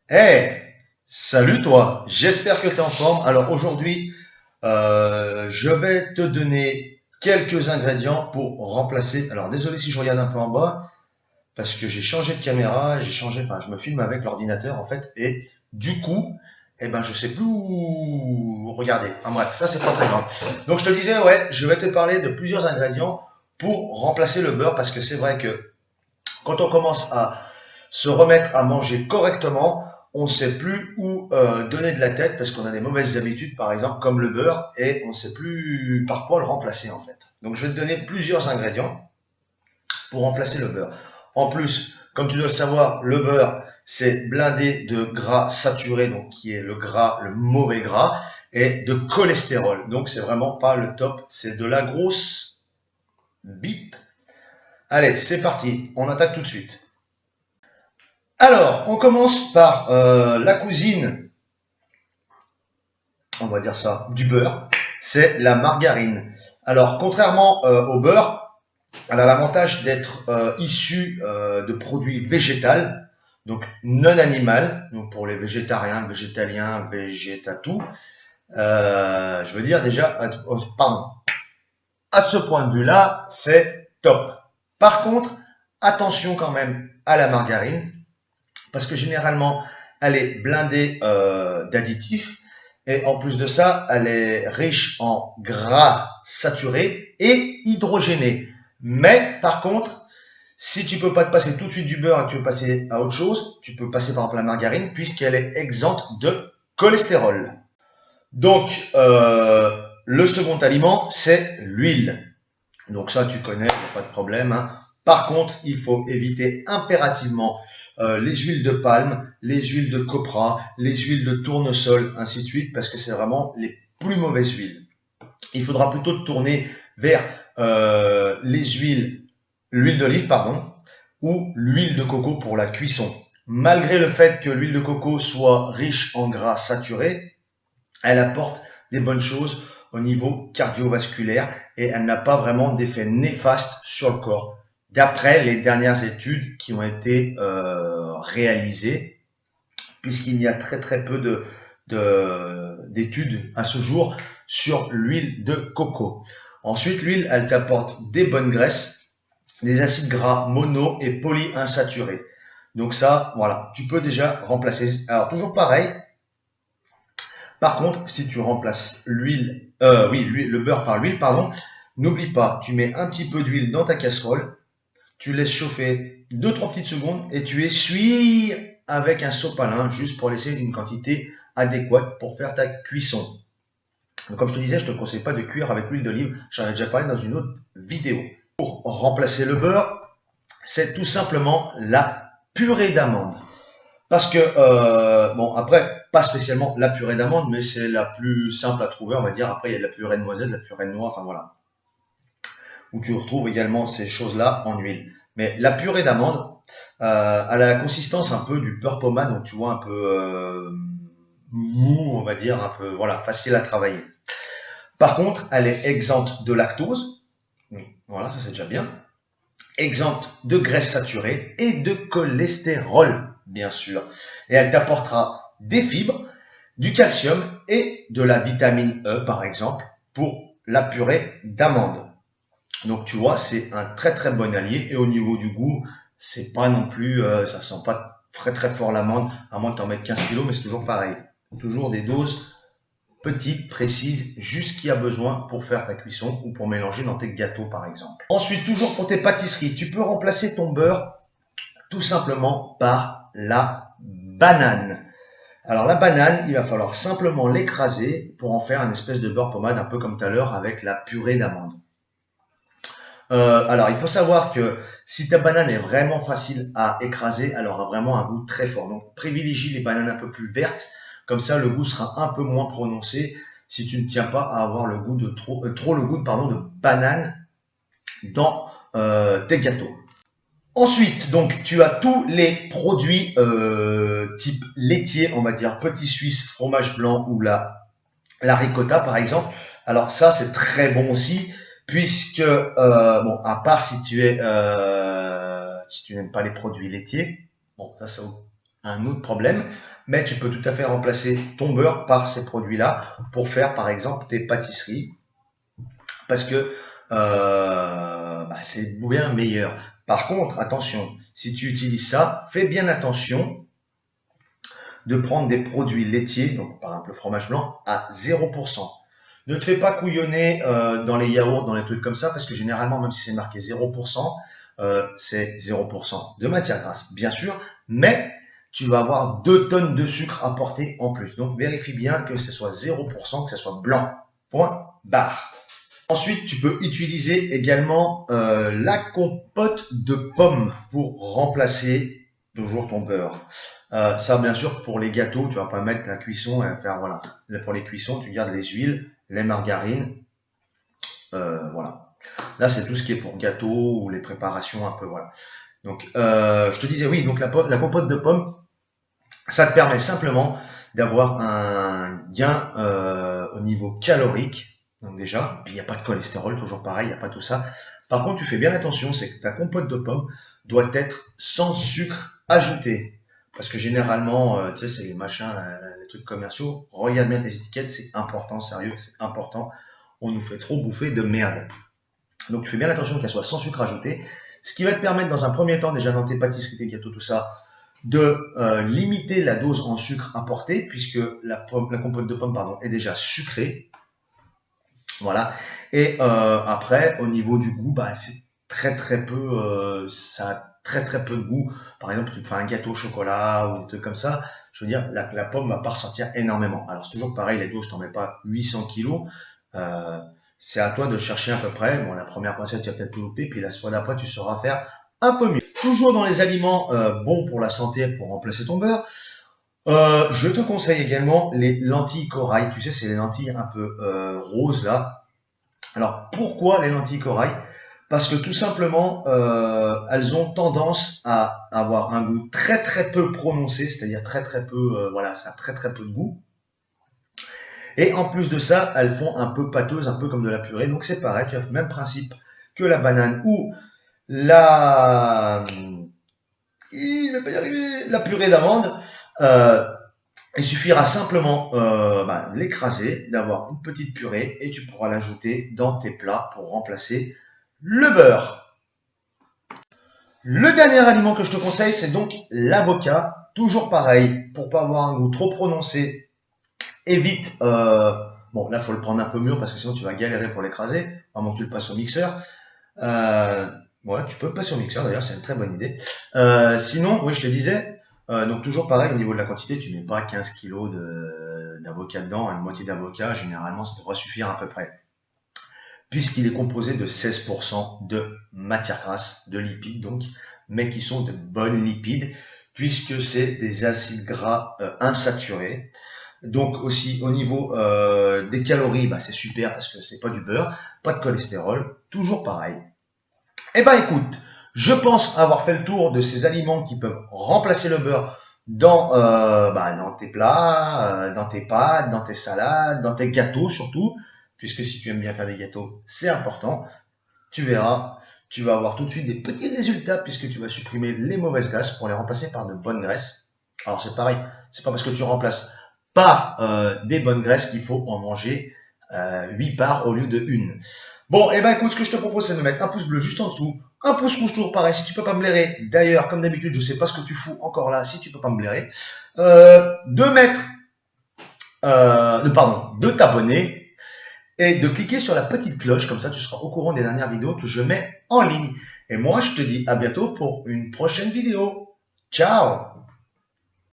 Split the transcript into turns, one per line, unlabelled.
Hey, salut toi, j'espère que tu es en forme. Alors aujourd'hui, je vais te donner quelques ingrédients pour remplacer. Alors désolé si je regarde un peu en bas, parce que j'ai changé de caméra, enfin je me filme avec l'ordinateur en fait, et du coup, je sais plus où regarder. Enfin bref, ça c'est pas très grave. Donc je te disais, ouais, je vais te parler de plusieurs ingrédients pour remplacer le beurre, parce que c'est vrai que quand on commence à se remettre à manger correctement, on ne sait plus où donner de la tête parce qu'on a des mauvaises habitudes, par exemple, comme le beurre, et on ne sait plus par quoi le remplacer, en fait. Donc, je vais te donner plusieurs ingrédients pour remplacer le beurre. En plus, comme tu dois le savoir, le beurre, c'est blindé de gras saturé, donc qui est le gras, le mauvais gras, et de cholestérol. Donc, c'est vraiment pas le top. C'est de la grosse bip. Allez, c'est parti. On attaque tout de suite. Alors, on commence par la cousine, on va dire ça, du beurre, c'est la margarine. Alors, contrairement au beurre, elle a l'avantage d'être issue de produits végétaux, donc non animal, donc pour les végétariens, végétaliens, végétatou. Je veux dire déjà, pardon, à ce point de vue-là, c'est top. Par contre, attention quand même à la margarine, parce que généralement, elle est blindée d'additifs et en plus de ça, elle est riche en gras saturés et hydrogénés. Mais par contre, si tu peux pas te passer tout de suite du beurre et que tu veux passer à autre chose, tu peux passer par exemple à la margarine puisqu'elle est exempte de cholestérol. Donc, le second aliment, c'est l'huile. Donc ça, tu connais, pas de problème, hein. Par contre, il faut éviter impérativement les huiles de palme, les huiles de copra, les huiles de tournesol, ainsi de suite, parce que c'est vraiment les plus mauvaises huiles. Il faudra plutôt te tourner vers l'huile d'olive, pardon, ou l'huile de coco pour la cuisson. Malgré le fait que l'huile de coco soit riche en gras saturés, elle apporte des bonnes choses au niveau cardiovasculaire et elle n'a pas vraiment d'effet néfaste sur le corps. D'après les dernières études qui ont été réalisées, puisqu'il y a très très peu d'études à ce jour sur l'huile de coco. Ensuite, l'huile, elle t'apporte des bonnes graisses, des acides gras mono et polyinsaturés. Donc ça, voilà, tu peux déjà remplacer. Alors toujours pareil, par contre, si tu remplaces le beurre par l'huile, pardon, n'oublie pas, tu mets un petit peu d'huile dans ta casserole, tu laisses chauffer 2-3 petites secondes et tu essuies avec un sopalin juste pour laisser une quantité adéquate pour faire ta cuisson. Donc, comme je te disais, je ne te conseille pas de cuire avec l'huile d'olive, j'en ai déjà parlé dans une autre vidéo. Pour remplacer le beurre, c'est tout simplement la purée d'amande. Parce que, bon, après, pas spécialement la purée d'amande, mais c'est la plus simple à trouver, on va dire. Après, il y a de la purée de noisette, de la purée de noix, enfin voilà. Où tu retrouves également ces choses-là en huile. Mais la purée d'amande, elle a la consistance un peu du beurre pommade, donc tu vois, un peu mou, on va dire, un peu, voilà, facile à travailler. Par contre, elle est exempte de lactose. Voilà, ça c'est déjà bien. Exempte de graisse saturée et de cholestérol, bien sûr. Et elle t'apportera des fibres, du calcium et de la vitamine E, par exemple, pour la purée d'amande. Donc, tu vois, c'est un très très bon allié. Et au niveau du goût, c'est pas non plus, ça sent pas très très fort l'amande, à moins que tu en mettes 15 kilos, mais c'est toujours pareil. Toujours des doses petite, précise, juste ce qu'il y a besoin pour faire ta cuisson ou pour mélanger dans tes gâteaux par exemple. Ensuite, toujours pour tes pâtisseries, tu peux remplacer ton beurre tout simplement par la banane. Alors la banane, il va falloir simplement l'écraser pour en faire une espèce de beurre pommade, un peu comme tout à l'heure avec la purée d'amande. Alors il faut savoir que si ta banane est vraiment facile à écraser, elle aura vraiment un goût très fort. Donc privilégie les bananes un peu plus vertes, comme ça le goût sera un peu moins prononcé si tu ne tiens pas à avoir le goût de trop le goût pardon, de banane dans tes gâteaux. Ensuite, donc tu as tous les produits type laitier, on va dire petit suisse, fromage blanc ou la ricotta par exemple. Alors ça c'est très bon aussi puisque bon à part si tu n'aimes pas les produits laitiers, bon ça un autre problème, mais tu peux tout à fait remplacer ton beurre par ces produits-là pour faire par exemple tes pâtisseries, parce que c'est bien meilleur. Par contre, attention, si tu utilises ça, fais bien attention de prendre des produits laitiers, donc par exemple le fromage blanc, à 0%. Ne te fais pas couillonner dans les yaourts, dans les trucs comme ça, parce que généralement, même si c'est marqué 0%, c'est 0% de matière grasse, bien sûr, mais tu vas avoir 2 tonnes de sucre apporté en plus. Donc vérifie bien que ce soit 0%, que ce soit blanc. Point barre. Ensuite, tu peux utiliser également la compote de pommes pour remplacer toujours ton beurre. Ça, bien sûr, pour les gâteaux, tu vas pas mettre la cuisson et faire, voilà. Pour les cuissons, tu gardes les huiles, les margarines, voilà. Là, c'est tout ce qui est pour gâteaux ou les préparations un peu, voilà. Donc, je te disais, oui, donc la compote de pommes, ça te permet simplement d'avoir un gain au niveau calorique. Donc déjà, il n'y a pas de cholestérol, toujours pareil, il n'y a pas tout ça. Par contre, tu fais bien attention, c'est que ta compote de pommes doit être sans sucre ajouté. Parce que généralement, tu sais, c'est les machins, les trucs commerciaux. Regarde bien tes étiquettes, c'est important, sérieux, c'est important. On nous fait trop bouffer de merde. Donc tu fais bien attention qu'elle soit sans sucre ajouté. Ce qui va te permettre dans un premier temps, déjà dans tes pâtisseries, tes gâteaux, tout ça, de limiter la dose en sucre apportée, puisque la compote de pomme est déjà sucrée. Voilà. Et après, au niveau du goût, c'est très peu, ça a très peu de goût. Par exemple, tu fais un gâteau au chocolat ou des trucs comme ça. Je veux dire, la pomme va pas ressortir énormément. Alors c'est toujours pareil, les doses, t'en mets pas 800 kilos. C'est à toi de chercher à peu près. Bon, la première recette, tu vas peut-être louper, puis la fois d'après, tu sauras faire un peu mieux. Toujours dans les aliments bons pour la santé, pour remplacer ton beurre. Je te conseille également les lentilles corail. Tu sais, c'est les lentilles un peu roses là. Alors, pourquoi les lentilles corail? Parce que tout simplement, elles ont tendance à avoir un goût très peu prononcé, c'est-à-dire très peu, voilà, ça a très peu de goût. Et en plus de ça, elles font un peu pâteuses, un peu comme de la purée. Donc c'est pareil, tu as le même principe que la banane ou la, il va pas y arriver, la purée d'amande. Il suffira simplement de l'écraser, d'avoir une petite purée et tu pourras l'ajouter dans tes plats pour remplacer le beurre. Le dernier aliment que je te conseille, c'est donc l'avocat. Toujours pareil, pour pas avoir un goût trop prononcé, évite. Bon, là, faut le prendre un peu mûr parce que sinon tu vas galérer pour l'écraser. Vraiment, tu le passes au mixeur. Voilà, tu peux le passer au mixeur d'ailleurs, c'est une très bonne idée. Sinon, oui, je te disais, donc toujours pareil au niveau de la quantité, tu mets pas 15 kilos d'avocat dedans, une moitié d'avocat, généralement ça devrait suffire à peu près. Puisqu'il est composé de 16% de matière grasse, de lipides donc, mais qui sont de bonnes lipides, puisque c'est des acides gras insaturés. Donc aussi au niveau des calories, c'est super parce que c'est pas du beurre, pas de cholestérol, toujours pareil. Eh ben écoute, je pense avoir fait le tour de ces aliments qui peuvent remplacer le beurre dans tes plats, dans tes pâtes, dans tes salades, dans tes gâteaux surtout, puisque si tu aimes bien faire des gâteaux, c'est important. Tu verras, tu vas avoir tout de suite des petits résultats puisque tu vas supprimer les mauvaises graisses pour les remplacer par de bonnes graisses. Alors c'est pareil, c'est pas parce que tu remplaces par des bonnes graisses qu'il faut en manger 8 parts au lieu de 1. Bon, et écoute, ce que je te propose, c'est de mettre un pouce bleu juste en dessous, un pouce rouge toujours pareil, si tu peux pas me blairer. D'ailleurs, comme d'habitude, je sais pas ce que tu fous encore là, si tu peux pas me blairer. De t'abonner et de cliquer sur la petite cloche, comme ça tu seras au courant des dernières vidéos que je mets en ligne. Et moi, je te dis à bientôt pour une prochaine vidéo. Ciao!